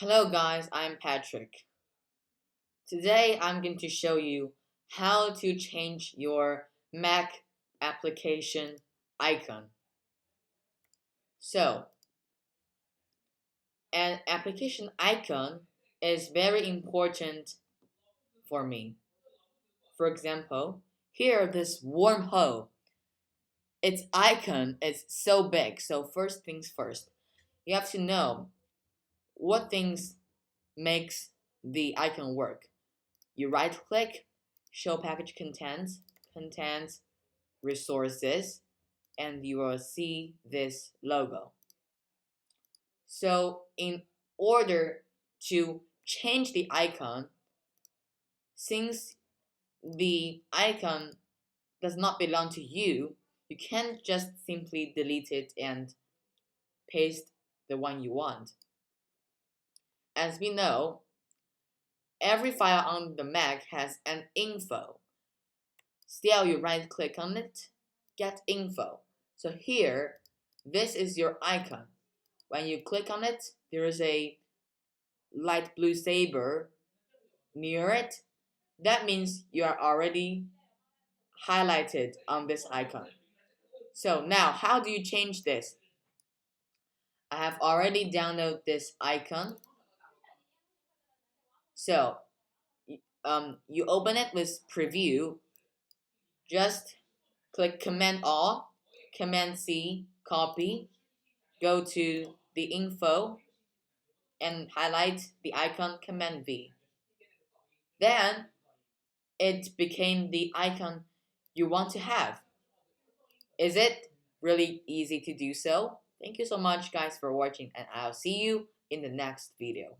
Hello guys, I'm Patrick. Today I'm going to show you how to change your Mac application icon. So, an application icon is very important for me. For example, here this wormhole, its icon is so big. So first things first, you have to know what things makes the icon work. You right click, show package contents, resources, and you will see this logo. So in order to change the icon, since the icon does not belong to you, you can't just simply delete it and paste the one you want. As we know, every file on the Mac has an info. Still, you right click on it, get info. So here, this is your icon. When you click on it, there is a light blue saber near it. That means you are already highlighted on this icon. So now, how do you change this? I have already downloaded this icon. So you open it with preview. Just click Command All, Command C, copy, go to the info and highlight the icon Command V. Then it became the icon you want to have. Is it really easy to do so? Thank you so much guys for watching, and I'll see you in the next video.